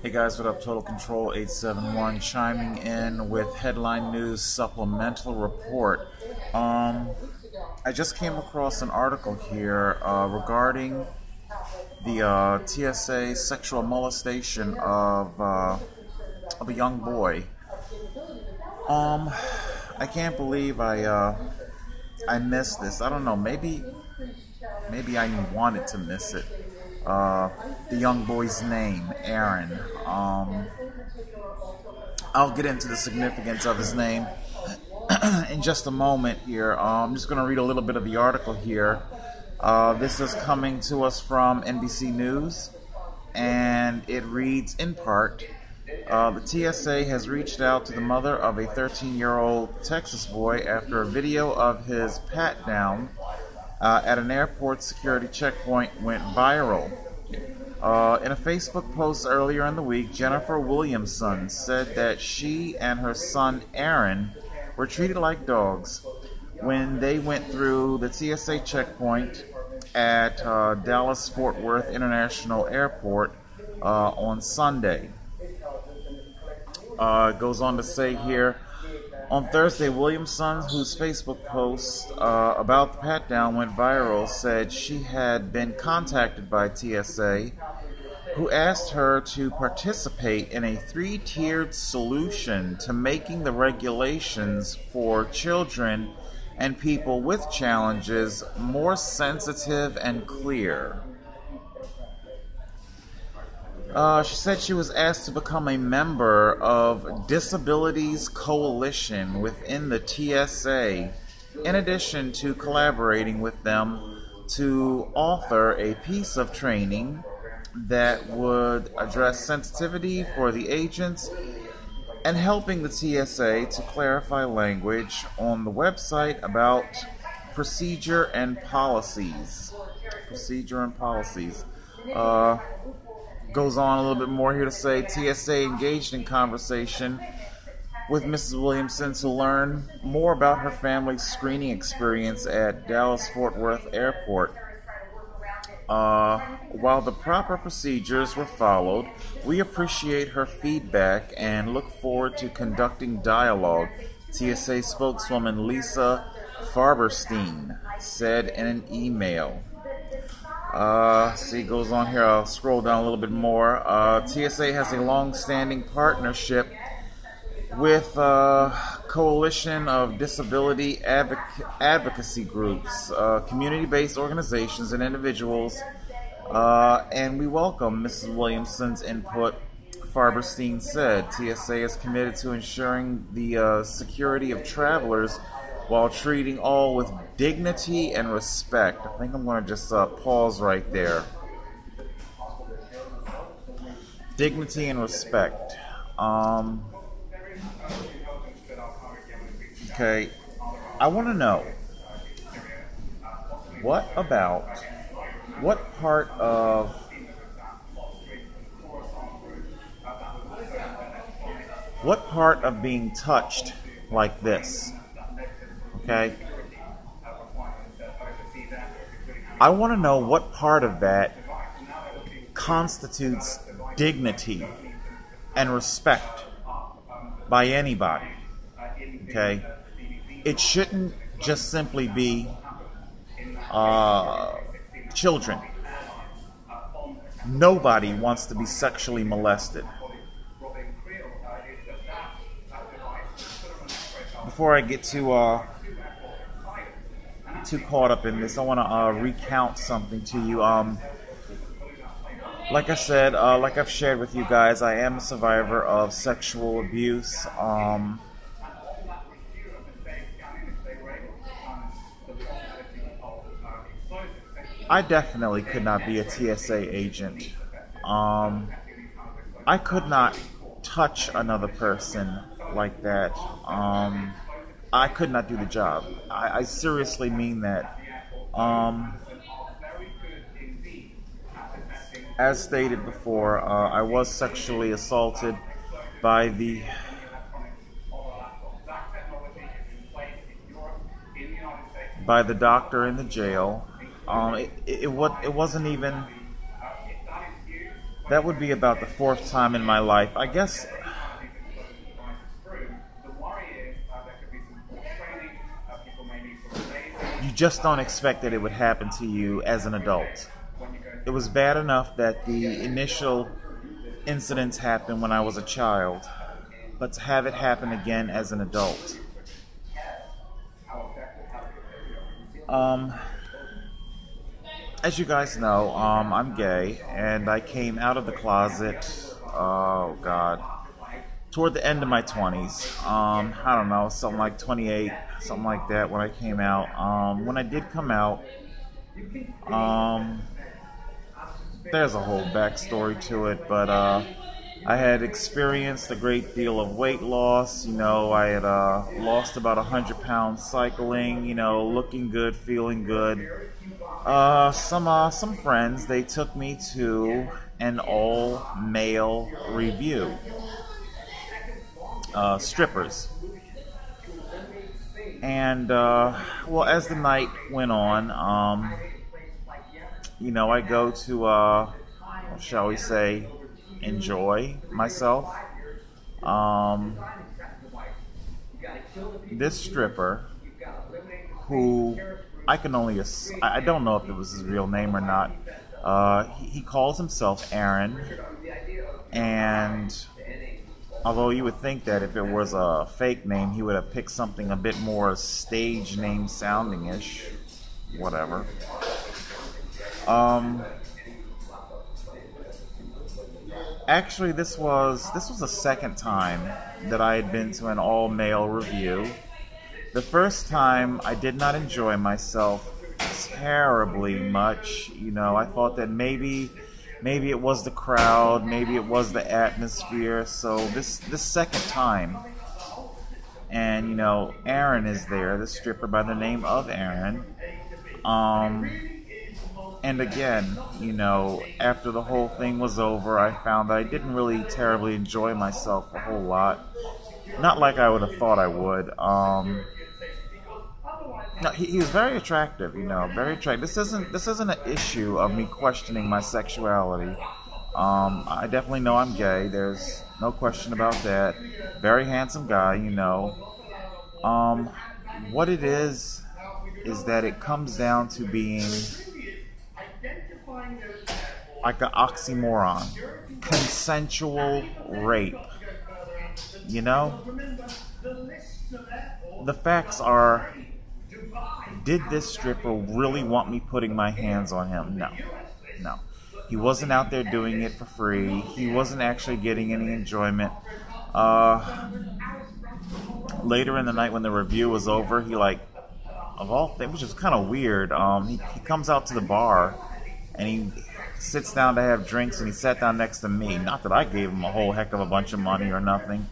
Hey guys, what up? Total Control 871 chiming in with headline news supplemental report. I just came across an article here regarding the TSA sexual molestation of a young boy. I can't believe I missed this. I don't know. Maybe I wanted to miss it. The young boy's name, Aaron. I'll get into the significance of his name in just a moment here. I'm just going to read a little bit of the article here. This is coming to us from NBC News, and it reads in part, the TSA has reached out to the mother of a 13-year-old Texas boy after a video of his pat-down at an airport security checkpoint went viral. In a Facebook post earlier in the week, Jennifer Williamson said that she and her son Aaron were treated like dogs when they went through the TSA checkpoint at Dallas-Fort Worth International Airport on Sunday. It goes on to say here, on Thursday, Williamson, whose Facebook post about the pat-down went viral, said she had been contacted by TSA, who asked her to participate in a three-tiered solution to making the regulations for children and people with challenges more sensitive and clear. She said she was asked to become a member of Disabilities Coalition within the TSA, in addition to collaborating with them to author a piece of training that would address sensitivity for the agents and helping the TSA to clarify language on the website about procedure and policies. Goes on a little bit more here to say TSA engaged in conversation with Mrs. Williamson to learn more about her family's screening experience at Dallas-Fort Worth Airport. While the proper procedures were followed, we appreciate her feedback and look forward to conducting dialogue, TSA spokeswoman Lisa Farberstein said in an email. See, it goes on here. I'll scroll down a little bit more. TSA has a long-standing partnership with a coalition of disability advocacy groups, community-based organizations, and individuals, and we welcome Mrs. Williamson's input, Farberstein said. TSA is committed to ensuring the security of travelers while treating all with dignity and respect. I think I'm going to just pause right there. Dignity and respect. Okay, I want to know, what part of being touched like this, okay? I want to know what part of that constitutes dignity and respect by anybody, okay? It shouldn't just simply be children. Nobody wants to be sexually molested. Before I get too caught up in this, I want to recount something to you. Like I said, like I've shared with you guys, I am a survivor of sexual abuse. I definitely could not be a TSA agent. I could not touch another person like that. I could not do the job. I seriously mean that. As stated before, I was sexually assaulted by the doctor in the jail. It wasn't even That would be about the fourth time in my life. I guess you just don't expect that it would happen to you as an adult. It was bad enough that the initial incidents happened when I was a child, but to have it happen again as an adult. As you guys know, I'm gay, and I came out of the closet, oh God, toward the end of my 20s. I don't know, something like 28, something like that when I came out. When I did come out, there's a whole backstory to it, but I had experienced a great deal of weight loss. I had lost about 100 pounds cycling, looking good, feeling good. Some friends, they took me to an all-male review. Strippers. And, well, as the night went on, I go to, shall we say, enjoy myself. This stripper, who I can only, I don't know if it was his real name or not. He calls himself Aaron, and although you would think that if it was a fake name, he would have picked something a bit more stage name sounding-ish. Whatever. Actually, this was the second time that I had been to an all-male review. The first time, I did not enjoy myself terribly much. I thought that maybe it was the crowd, maybe it was the atmosphere. So this second time, and Aaron is there, the stripper by the name of Aaron. And again, after the whole thing was over, I found that I didn't really terribly enjoy myself a whole lot. Not like I would have thought I would. No, he was very attractive, very attractive. This isn't an issue of me questioning my sexuality. I definitely know I'm gay. There's no question about that. Very handsome guy, What it is that it comes down to being like an oxymoron. Consensual rape. The facts are, did this stripper really want me putting my hands on him? No. He wasn't out there doing it for free. He wasn't actually getting any enjoyment. Later in the night when the review was over, he of all things, which is kind of weird, he comes out to the bar and he sits down to have drinks, and he sat down next to me. Not that I gave him a whole heck of a bunch of money or nothing.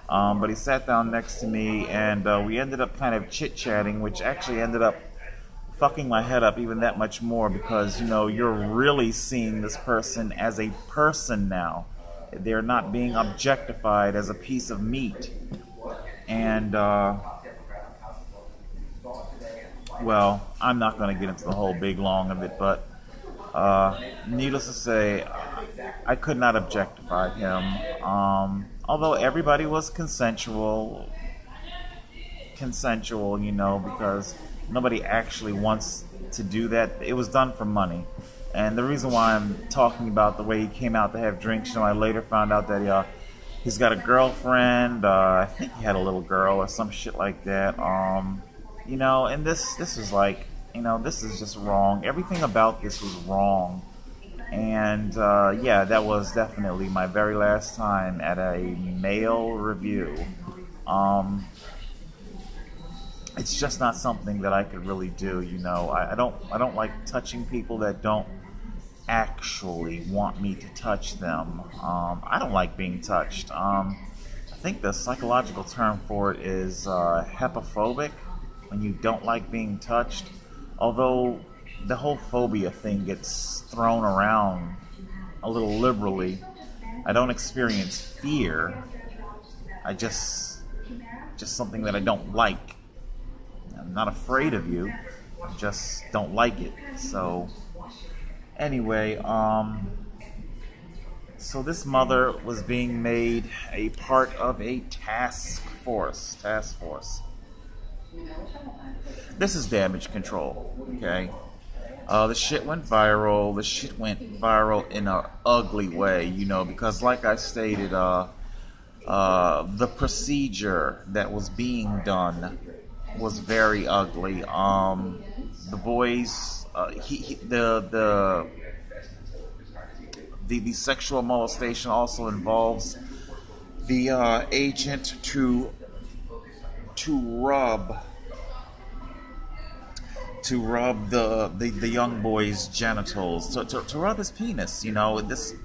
But he sat down next to me, and we ended up kind of chit-chatting, which actually ended up fucking my head up even that much more, because, you're really seeing this person as a person now. They're not being objectified as a piece of meat. And, well, I'm not going to get into the whole big long of it, but needless to say, I could not objectify him. Although everybody was consensual, because nobody actually wants to do that. It was done for money. And the reason why I'm talking about the way he came out to have drinks, I later found out that he's got a girlfriend. I think he had a little girl or some shit like that. And this is like, this is just wrong. Everything about this was wrong. And, that was definitely my very last time at a male review. It's just not something that I could really do, I don't like touching people that don't actually want me to touch them. I don't like being touched. I think the psychological term for it is hepaphobic, when you don't like being touched. Although the whole phobia thing gets thrown around a little liberally. I don't experience fear. I just something that I don't like. I'm not afraid of you. I just don't like it. So anyway, So this mother was being made a part of a task force. This is damage control, okay? The shit went viral. The shit went viral in an ugly way, because like I stated, the procedure that was being done was very ugly. The boys, the sexual molestation also involves the agent to rub the young boy's genitals, to rub his penis. This.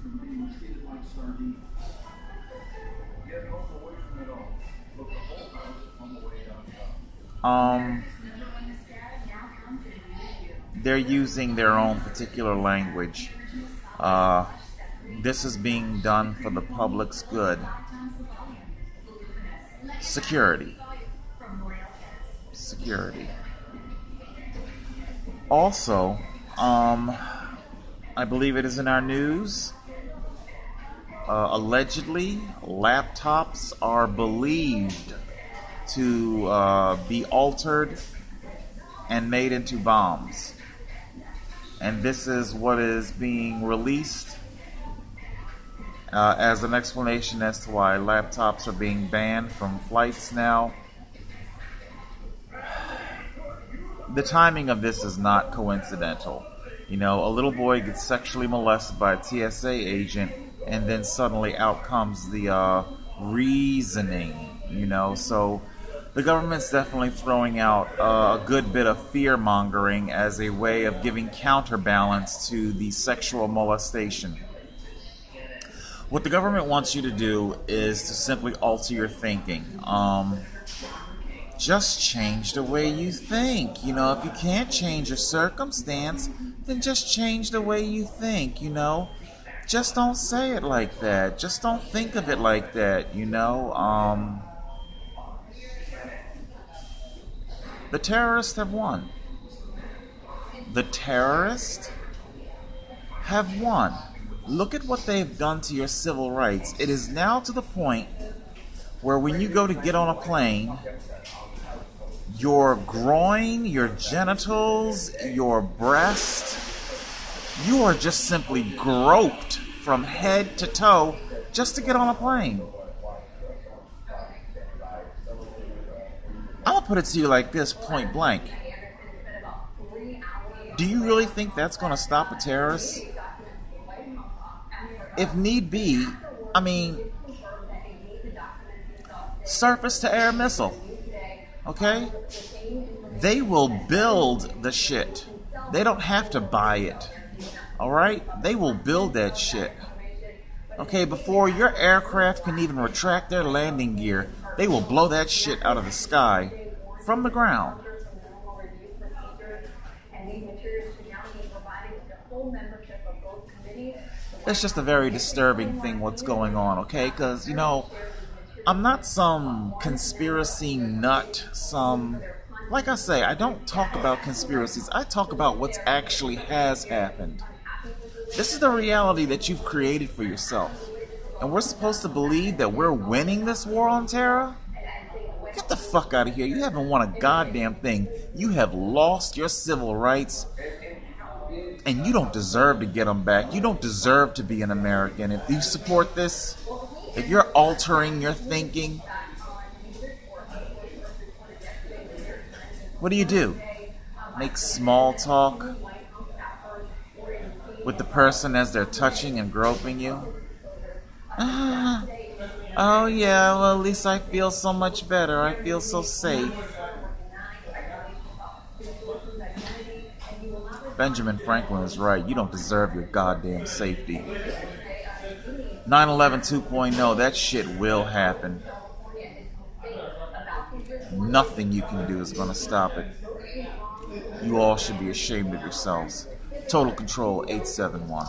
They're using their own particular language. This is being done for the public's good. Security. Also, I believe it is in our news. Allegedly, laptops are believed to be altered and made into bombs. And this is what is being released as an explanation as to why laptops are being banned from flights now. The timing of this is not coincidental. A little boy gets sexually molested by a TSA agent, and then suddenly out comes the reasoning, So the government's definitely throwing out a good bit of fear-mongering as a way of giving counterbalance to the sexual molestation. What the government wants you to do is to simply alter your thinking. Just change the way you think. If you can't change your circumstance, then just change the way you think, Just don't say it like that. Just don't think of it like that, The terrorists have won. The terrorists have won. Look at what they've done to your civil rights. It is now to the point where when you go to get on a plane, your groin, your genitals, your breast, you are just simply groped from head to toe just to get on a plane. I'm going to put it to you like this, point blank. Do you really think that's going to stop a terrorist? If need be, surface to air missile. Okay? They will build the shit. They don't have to buy it. Alright? They will build that shit. Okay, before your aircraft can even retract their landing gear, they will blow that shit out of the sky from the ground. It's just a very disturbing thing what's going on, okay? Because, I'm not some conspiracy nut, like I say, I don't talk about conspiracies. I talk about what actually has happened. This is the reality that you've created for yourself. And we're supposed to believe that we're winning this war on terror? Get the fuck out of here. You haven't won a goddamn thing. You have lost your civil rights. And you don't deserve to get them back. You don't deserve to be an American. If you support this, if you're altering your thinking, what do? Make small talk with the person as they're touching and groping you? Oh yeah, well at least I feel so much better. I feel so safe. Benjamin Franklin is right. You don't deserve your goddamn safety. 9/11 2.0, that shit will happen. Nothing you can do is going to stop it. You all should be ashamed of yourselves. Total Control 871.